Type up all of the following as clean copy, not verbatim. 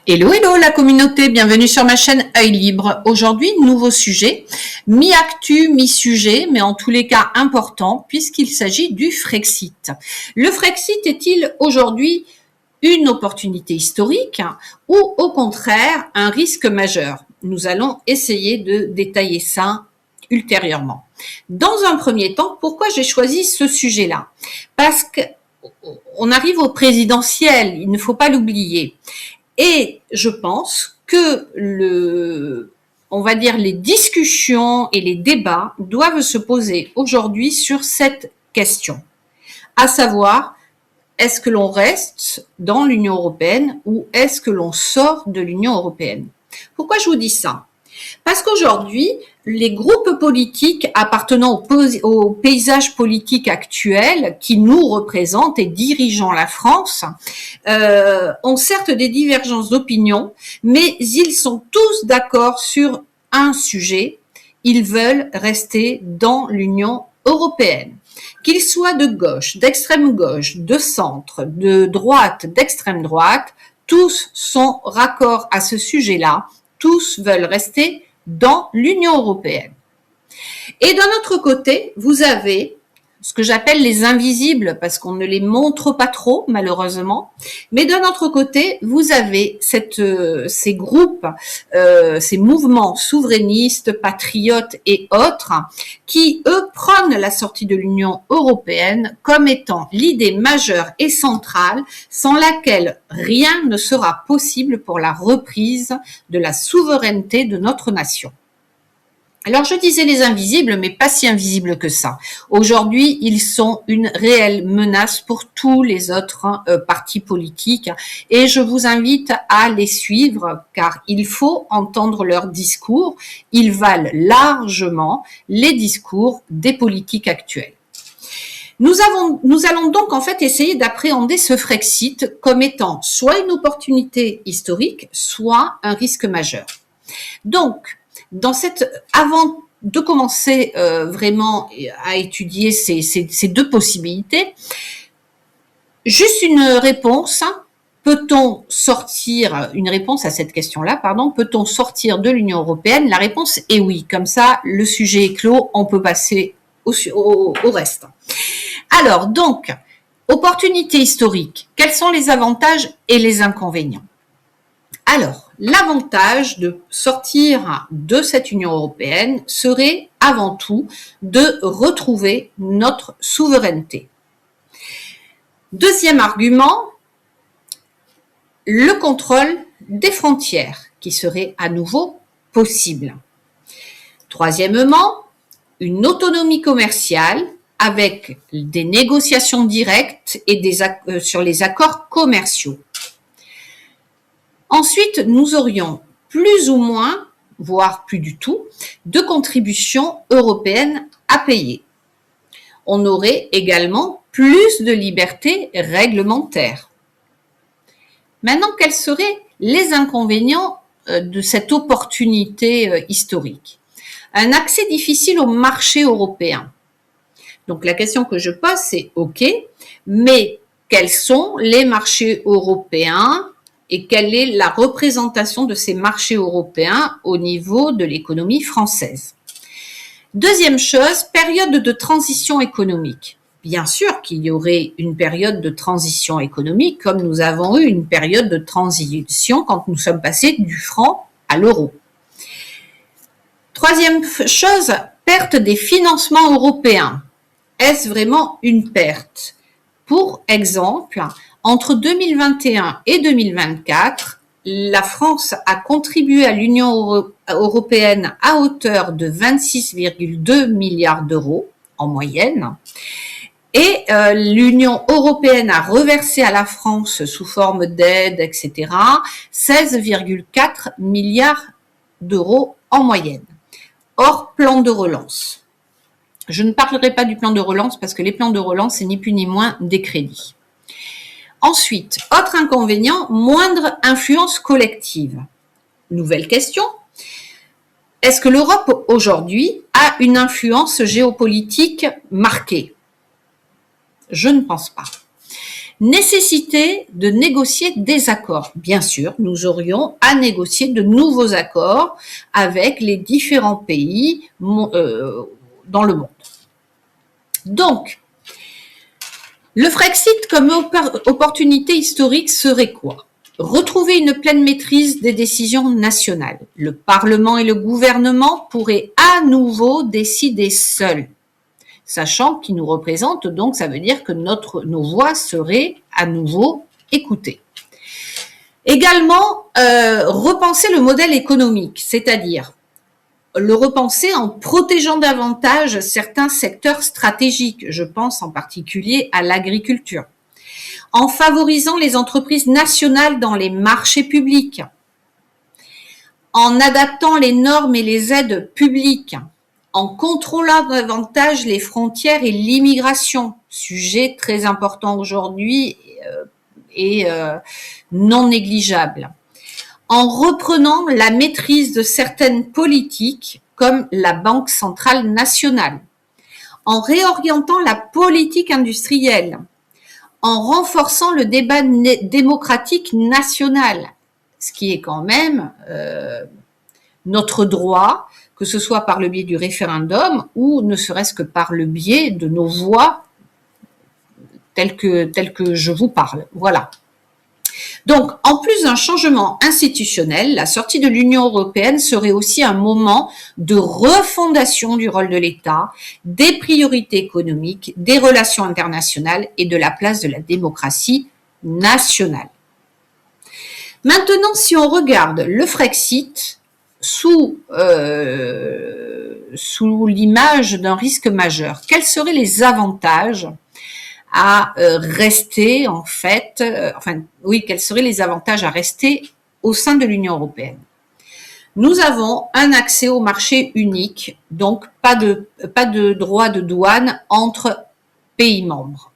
Hello, hello la communauté, bienvenue sur ma chaîne Œil Libre. Aujourd'hui, nouveau sujet, mi-actu, mi-sujet, mais en tous les cas important puisqu'il s'agit du Frexit. Le Frexit est-il aujourd'hui une opportunité historique ou au contraire un risque majeur? Nous allons essayer de détailler ça ultérieurement. Dans un premier temps, pourquoi j'ai choisi ce sujet-là? Parce qu'on arrive au présidentiel, il ne faut pas l'oublier. Et je pense que on va dire les discussions et les débats doivent se poser aujourd'hui sur cette question, à savoir, est-ce que l'on reste dans l'Union européenne ou est-ce que l'on sort de l'Union européenne? Pourquoi je vous dis ça? Parce qu'aujourd'hui, les groupes politiques appartenant au paysage politique actuel qui nous représentent et dirigeant la France ont certes des divergences d'opinion, mais ils sont tous d'accord sur un sujet, ils veulent rester dans l'Union européenne. Qu'ils soient de gauche, d'extrême gauche, de centre, de droite, d'extrême droite, tous sont raccords à ce sujet-là. Tous veulent rester dans l'Union européenne. Et d'un autre côté, vous avez ce que j'appelle les invisibles, parce qu'on ne les montre pas trop, malheureusement. Mais d'un autre côté, vous avez ces groupes, ces mouvements souverainistes, patriotes et autres, qui, eux, prônent la sortie de l'Union européenne comme étant l'idée majeure et centrale, sans laquelle rien ne sera possible pour la reprise de la souveraineté de notre nation. Alors, je disais les invisibles, mais pas si invisibles que ça. Aujourd'hui, ils sont une réelle menace pour tous les autres partis politiques et je vous invite à les suivre car il faut entendre leurs discours. Ils valent largement les discours des politiques actuels. Nous allons donc en fait essayer d'appréhender ce Frexit comme étant soit une opportunité historique, soit un risque majeur. Donc, avant de commencer vraiment à étudier ces deux possibilités, juste une réponse. Peut-on sortir, une réponse à cette question-là, pardon, peut-on sortir de l'Union européenne? La réponse est oui. Comme ça, le sujet est clos, on peut passer au reste. Alors, donc, opportunité historique, quels sont les avantages et les inconvénients? Alors, l'avantage de sortir de cette Union européenne serait avant tout de retrouver notre souveraineté. Deuxième argument, le contrôle des frontières qui serait à nouveau possible. Troisièmement, une autonomie commerciale avec des négociations directes et sur les accords commerciaux. Ensuite, nous aurions plus ou moins, voire plus du tout, de contributions européennes à payer. On aurait également plus de liberté réglementaire. Maintenant, quels seraient les inconvénients de cette opportunité historique? Un accès difficile au marché européen. Donc la question que je pose, c'est OK, mais quels sont les marchés européens et quelle est la représentation de ces marchés européens au niveau de l'économie française? Deuxième chose, période de transition économique. Bien sûr qu'il y aurait une période de transition économique comme nous avons eu une période de transition quand nous sommes passés du franc à l'euro. Troisième chose, perte des financements européens. Est-ce vraiment une perte? Pour exemple, entre 2021 et 2024, la France a contribué à l'Union européenne à hauteur de 26,2 milliards d'euros en moyenne. Et l'Union européenne a reversé à la France sous forme d'aide, etc., 16,4 milliards d'euros en moyenne, hors plan de relance. Je ne parlerai pas du plan de relance parce que les plans de relance, c'est ni plus ni moins des crédits. Ensuite, autre inconvénient, moindre influence collective. Nouvelle question. Est-ce que l'Europe aujourd'hui a une influence géopolitique marquée? Je ne pense pas. Nécessité de négocier des accords. Bien sûr, nous aurions à négocier de nouveaux accords avec les différents pays dans le monde. Donc, le Frexit comme opportunité historique serait quoi? Retrouver une pleine maîtrise des décisions nationales. Le Parlement et le gouvernement pourraient à nouveau décider seuls, sachant qu'ils nous représentent, donc ça veut dire que nos voix seraient à nouveau écoutées. Également, repenser le modèle économique, c'est-à-dire le repenser en protégeant davantage certains secteurs stratégiques, je pense en particulier à l'agriculture, en favorisant les entreprises nationales dans les marchés publics, en adaptant les normes et les aides publiques, en contrôlant davantage les frontières et l'immigration, sujet très important aujourd'hui et non négligeable, en reprenant la maîtrise de certaines politiques comme la Banque centrale nationale, en réorientant la politique industrielle, en renforçant le débat démocratique national, ce qui est quand même notre droit, que ce soit par le biais du référendum ou ne serait-ce que par le biais de nos voix telles que je vous parle. Voilà. Donc, en plus d'un changement institutionnel, la sortie de l'Union européenne serait aussi un moment de refondation du rôle de l'État, des priorités économiques, des relations internationales et de la place de la démocratie nationale. Maintenant, si on regarde le Frexit sous l'image d'un risque majeur, quels seraient les avantages à rester en fait, quels seraient les avantages à rester au sein de l'Union européenne? Nous avons un accès au marché unique, donc pas de droits de douane entre pays membres.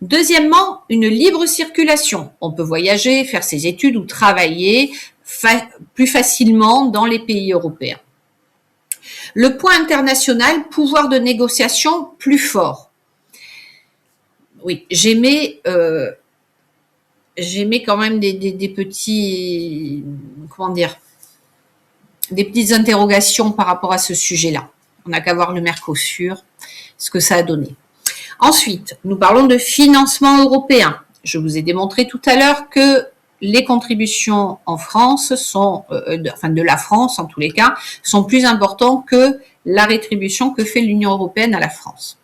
Deuxièmement, une libre circulation. On peut voyager, faire ses études ou travailler plus facilement dans les pays européens. Le point international, pouvoir de négociation plus fort. Oui, j'aimais quand même des petits, des petites interrogations par rapport à ce sujet-là. On n'a qu'à voir le Mercosur, ce que ça a donné. Ensuite, nous parlons de financement européen. Je vous ai démontré tout à l'heure que les contributions en France de la France en tous les cas, sont plus importantes que la rétribution que fait l'Union européenne à la France.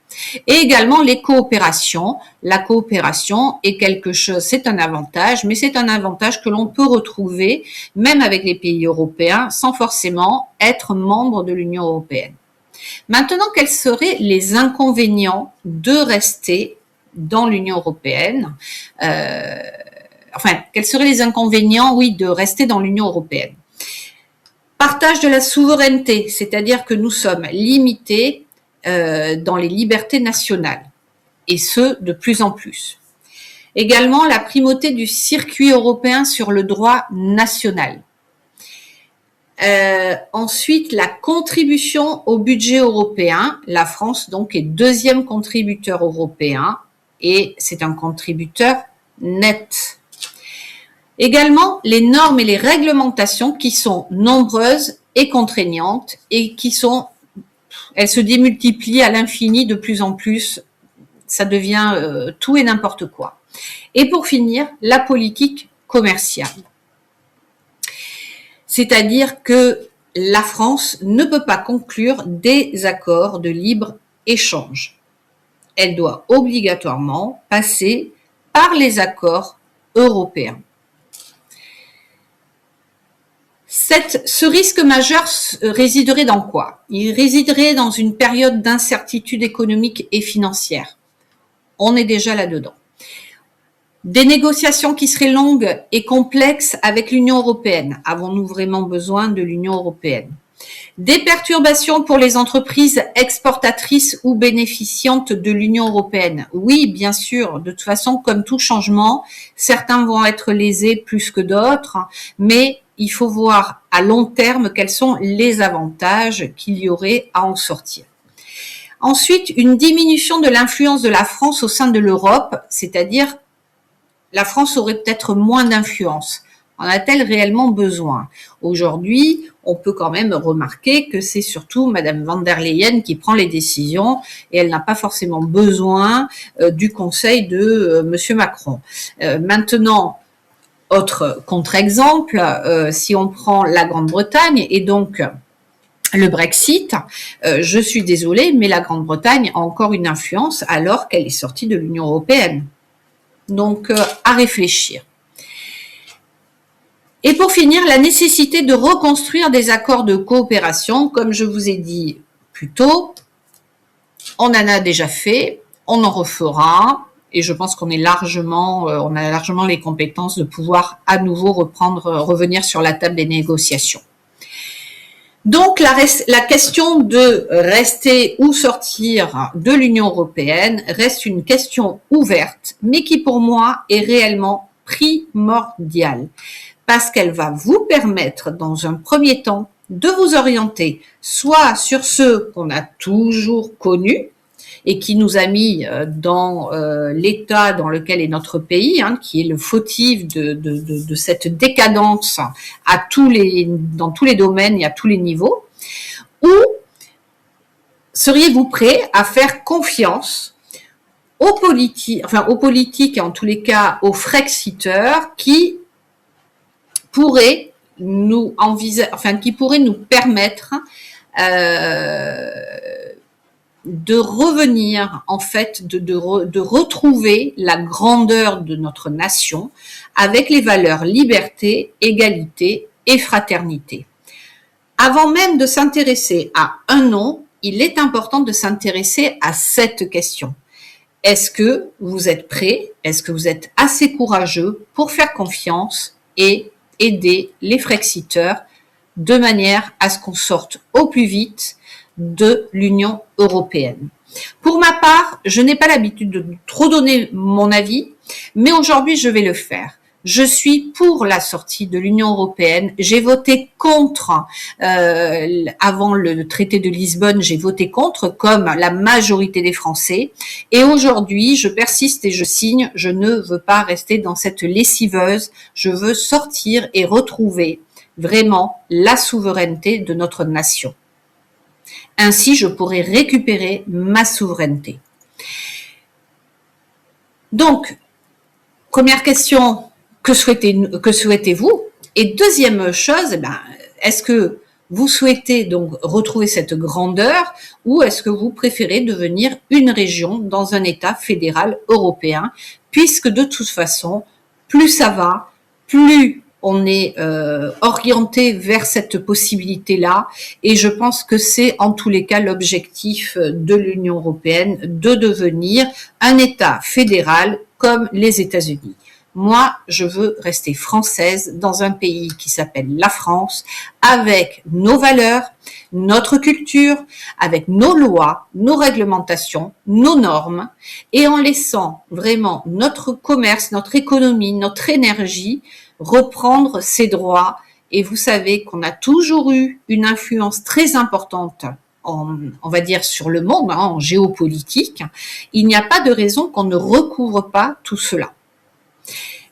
Et également les coopérations. La coopération est quelque chose, c'est un avantage, mais c'est un avantage que l'on peut retrouver même avec les pays européens sans forcément être membre de l'Union européenne. Maintenant, quels seraient les inconvénients de rester dans l'Union européenne? Quels seraient les inconvénients, de rester dans l'Union européenne? Partage de la souveraineté, c'est-à-dire que nous sommes limités dans les libertés nationales, et ce, de plus en plus. Également, la primauté du circuit européen sur le droit national. Ensuite, la contribution au budget européen. La France, donc, est deuxième contributeur européen, et c'est un contributeur net. Également, les normes et les réglementations qui sont nombreuses et contraignantes, et elles se démultiplient à l'infini de plus en plus. Ça devient tout et n'importe quoi. Et pour finir, la politique commerciale. C'est-à-dire que la France ne peut pas conclure des accords de libre-échange. Elle doit obligatoirement passer par les accords européens. Ce risque majeur résiderait dans quoi? Il résiderait dans une période d'incertitude économique et financière. On est déjà là-dedans. Des négociations qui seraient longues et complexes avec l'Union européenne. Avons-nous vraiment besoin de l'Union européenne? Des perturbations pour les entreprises exportatrices ou bénéficiantes de l'Union européenne. Oui, bien sûr, de toute façon, comme tout changement, certains vont être lésés plus que d'autres, mais il faut voir à long terme quels sont les avantages qu'il y aurait à en sortir. Ensuite, une diminution de l'influence de la France au sein de l'Europe, c'est-à-dire la France aurait peut-être moins d'influence. En a-t-elle réellement besoin? Aujourd'hui, on peut quand même remarquer que c'est surtout Madame van der Leyen qui prend les décisions et elle n'a pas forcément besoin du conseil de Monsieur Macron. Maintenant, autre contre-exemple, si on prend la Grande-Bretagne et donc le Brexit, je suis désolée, mais la Grande-Bretagne a encore une influence alors qu'elle est sortie de l'Union européenne. Donc, à réfléchir. Et pour finir, la nécessité de reconstruire des accords de coopération, comme je vous ai dit plus tôt, on en a déjà fait, on en refera, et je pense qu'on est on a largement les compétences de pouvoir à nouveau revenir sur la table des négociations. Donc, la question de rester ou sortir de l'Union européenne reste une question ouverte, mais qui pour moi est réellement primordiale, parce qu'elle va vous permettre, dans un premier temps, de vous orienter soit sur ceux qu'on a toujours connus et qui nous a mis dans l'état dans lequel est notre pays, qui est le fautif de cette décadence dans tous les domaines et à tous les niveaux, ou seriez-vous prêt à faire confiance aux politiques et en tous les cas aux Frexiteurs qui pourraient nous permettre de revenir, en fait, de retrouver la grandeur de notre nation avec les valeurs liberté, égalité et fraternité. Avant même de s'intéresser à un nom, il est important de s'intéresser à cette question. Est-ce que vous êtes prêts? Est-ce que vous êtes assez courageux pour faire confiance et aider les Frexiteurs de manière à ce qu'on sorte au plus vite de l'Union européenne. Pour ma part, je n'ai pas l'habitude de trop donner mon avis, mais aujourd'hui je vais le faire. Je suis pour la sortie de l'Union européenne. J'ai voté contre, avant le traité de Lisbonne, j'ai voté contre, comme la majorité des Français. Et aujourd'hui, je persiste et je signe. Je ne veux pas rester dans cette lessiveuse. Je veux sortir et retrouver vraiment la souveraineté de notre nation. Ainsi, je pourrai récupérer ma souveraineté. Donc, première question, que souhaitez-vous? Et deuxième chose, est-ce que vous souhaitez donc retrouver cette grandeur ou est-ce que vous préférez devenir une région dans un État fédéral européen? Puisque de toute façon, plus ça va, plus on est orienté vers cette possibilité-là et je pense que c'est en tous les cas l'objectif de l'Union européenne de devenir un État fédéral comme les États-Unis. Moi, je veux rester française dans un pays qui s'appelle la France, avec nos valeurs, notre culture, avec nos lois, nos réglementations, nos normes, et en laissant vraiment notre commerce, notre économie, notre énergie reprendre ses droits. Et vous savez qu'on a toujours eu une influence très importante on va dire sur le monde, en géopolitique. Il n'y a pas de raison qu'on ne recouvre pas tout cela.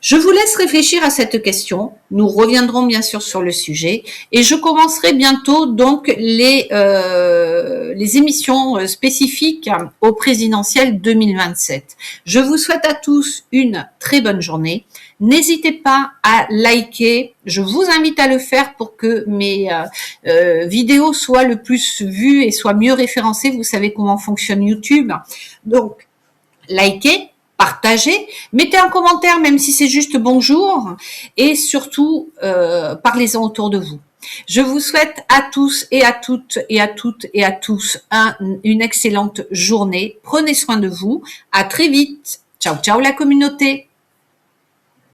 Je vous laisse réfléchir à cette question. Nous reviendrons bien sûr sur le sujet et je commencerai bientôt donc les émissions spécifiques au présidentiel 2027. Je vous souhaite à tous une très bonne journée. N'hésitez pas à liker. Je vous invite à le faire pour que mes vidéos soient le plus vues et soient mieux référencées. Vous savez comment fonctionne YouTube. Donc, likez. Partagez, mettez un commentaire même si c'est juste bonjour et surtout parlez-en autour de vous. Je vous souhaite à tous et à toutes et à toutes et à tous une excellente journée. Prenez soin de vous. À très vite. Ciao, ciao la communauté.